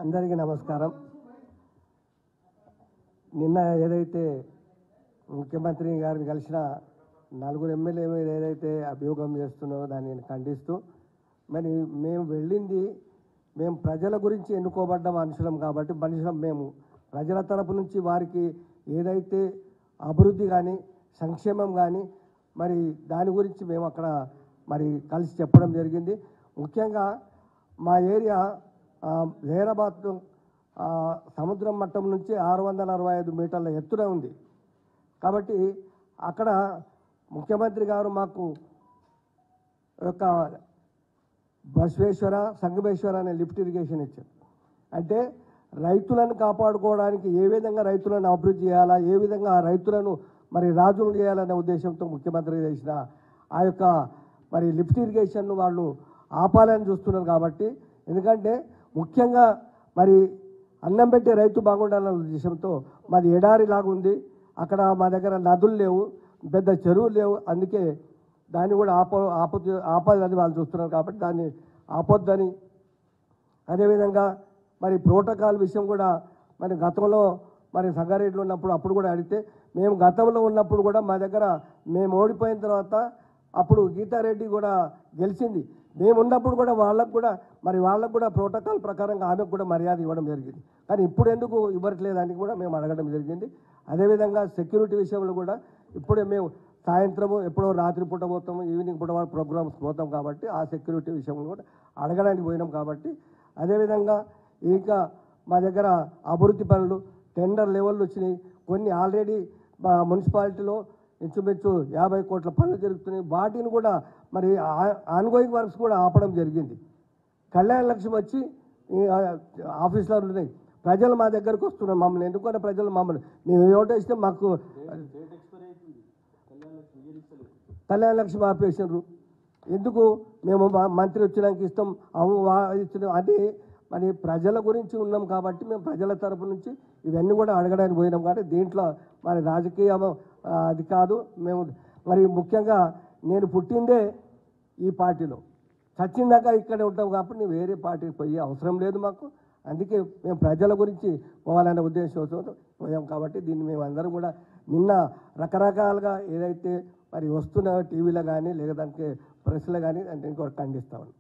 అందరికీ నమస్కారం. నిన్న ఏదైతే ముఖ్యమంత్రి గారిని కలిసిన నలుగురు ఎమ్మెల్యే మీద ఏదైతే అభియోగం చేస్తున్నారో దాన్ని ఖండిస్తూ, మరి మేము వెళ్ళింది మేము ప్రజల గురించి ఎన్నుకోబడ్డ మనుషులం కాబట్టి మేము ప్రజల తరపు నుంచి వారికి ఏదైతే అభివృద్ధి కానీ సంక్షేమం కానీ మరి దాని గురించి మేము అక్కడ మరి కలిసి చెప్పడం జరిగింది. ముఖ్యంగా మా ఏరియా హైదరాబాద్ సముద్రం మట్టం నుంచి 665 మీటర్ల ఎత్తున ఉంది కాబట్టి అక్కడ ముఖ్యమంత్రి గారు మాకు ఒక బసవేశ్వర సంగమేశ్వర అనే లిఫ్ట్ ఇరిగేషన్ ఇచ్చారు. అంటే రైతులను కాపాడుకోవడానికి ఏ విధంగా రైతులను అభివృద్ధి చేయాలా, ఏ విధంగా రైతులను మరి రాజులు చేయాలనే ఉద్దేశంతో ముఖ్యమంత్రి చేసిన ఆ యొక్క మరి లిఫ్ట్ ఇరిగేషన్ను వాళ్ళు ఆపాలని చూస్తున్నారు. కాబట్టి ఎందుకంటే ముఖ్యంగా మరి అన్నం పెట్టే రైతు బాగుండాలనే ఉద్దేశంతో మాది ఎడారిలాగా ఉంది. అక్కడ మా దగ్గర నదులు లేవు, పెద్ద చెరువులు లేవు. అందుకే దాన్ని కూడా ఆపదని వాళ్ళు చూస్తున్నారు. కాబట్టి దాన్ని ఆపొద్దని, అదేవిధంగా మరి ప్రోటోకాల్ విషయం కూడా మరి గతంలో మరి సంగారెడ్డిలో ఉన్నప్పుడు అప్పుడు కూడా అడిగితే మేము గతంలో ఉన్నప్పుడు కూడా మా దగ్గర మేము ఓడిపోయిన తర్వాత అప్పుడు గీతారెడ్డి కూడా గెలిచింది. మేము ఉన్నప్పుడు కూడా వాళ్ళకు కూడా ప్రోటోకాల్ ప్రకారంగా ఆమెకు కూడా మర్యాద ఇవ్వడం జరిగింది. కానీ ఇప్పుడు ఎందుకు ఇవ్వట్లేదని కూడా మేము అడగడం జరిగింది. అదేవిధంగా సెక్యూరిటీ విషయంలో కూడా ఇప్పుడే మేము సాయంత్రము ఎప్పుడో రాత్రి పూట పోతాము, ఈవినింగ్ పూట ప్రోగ్రామ్స్ పోతాం కాబట్టి ఆ సెక్యూరిటీ విషయంలో కూడా అడగడానికి పోయినాం. కాబట్టి అదేవిధంగా ఇంకా మా దగ్గర అభివృద్ధి పనులు టెండర్ లెవెల్లో వచ్చినాయి. కొన్ని ఆల్రెడీ మున్సిపాలిటీలో ఇంచుమించు 50 కోట్ల పనులు జరుగుతున్నాయి. వాటిని కూడా మరి ఆన్గోయింగ్ వర్క్స్ కూడా ఆపడం జరిగింది. కళ్యాణ లక్ష్యం వచ్చి ఆఫీసులో ఉన్నాయి. ప్రజలు మా దగ్గరకు వస్తున్నారు. మమ్మల్ని ఎన్నుకున్న ప్రజలు మేము ఓటేస్తే మాకు కళ్యాణ లక్ష్యం ఆపేసినారు. ఎందుకు మేము మంత్రి వచ్చినాక ఇస్తాం ఇస్తున్నాం అంటే మరి ప్రజల గురించి ఉన్నాం కాబట్టి మేము ప్రజల తరపు నుంచి ఇవన్నీ కూడా అడగడానికి పోయినాం. కాబట్టి దీంట్లో మరి రాజకీయం అది కాదు. మేము మరి ముఖ్యంగా నేను పుట్టిందే ఈ పార్టీలో, చచ్చిందాకా ఇక్కడే ఉంటాం కాబట్టి వేరే పార్టీకి పోయే అవసరం లేదు మాకు. అందుకే మేము ప్రజల గురించి పోవాలనే ఉద్దేశంతో పోయాం. కాబట్టి దీన్ని మేము అందరం కూడా నిన్న రకరకాలుగా ఏదైతే మరి వస్తున్న టీవీలో కానీ లేదంటే ప్రెస్లో కానీ అంటే ఇంకోటి ఖండిస్తామని.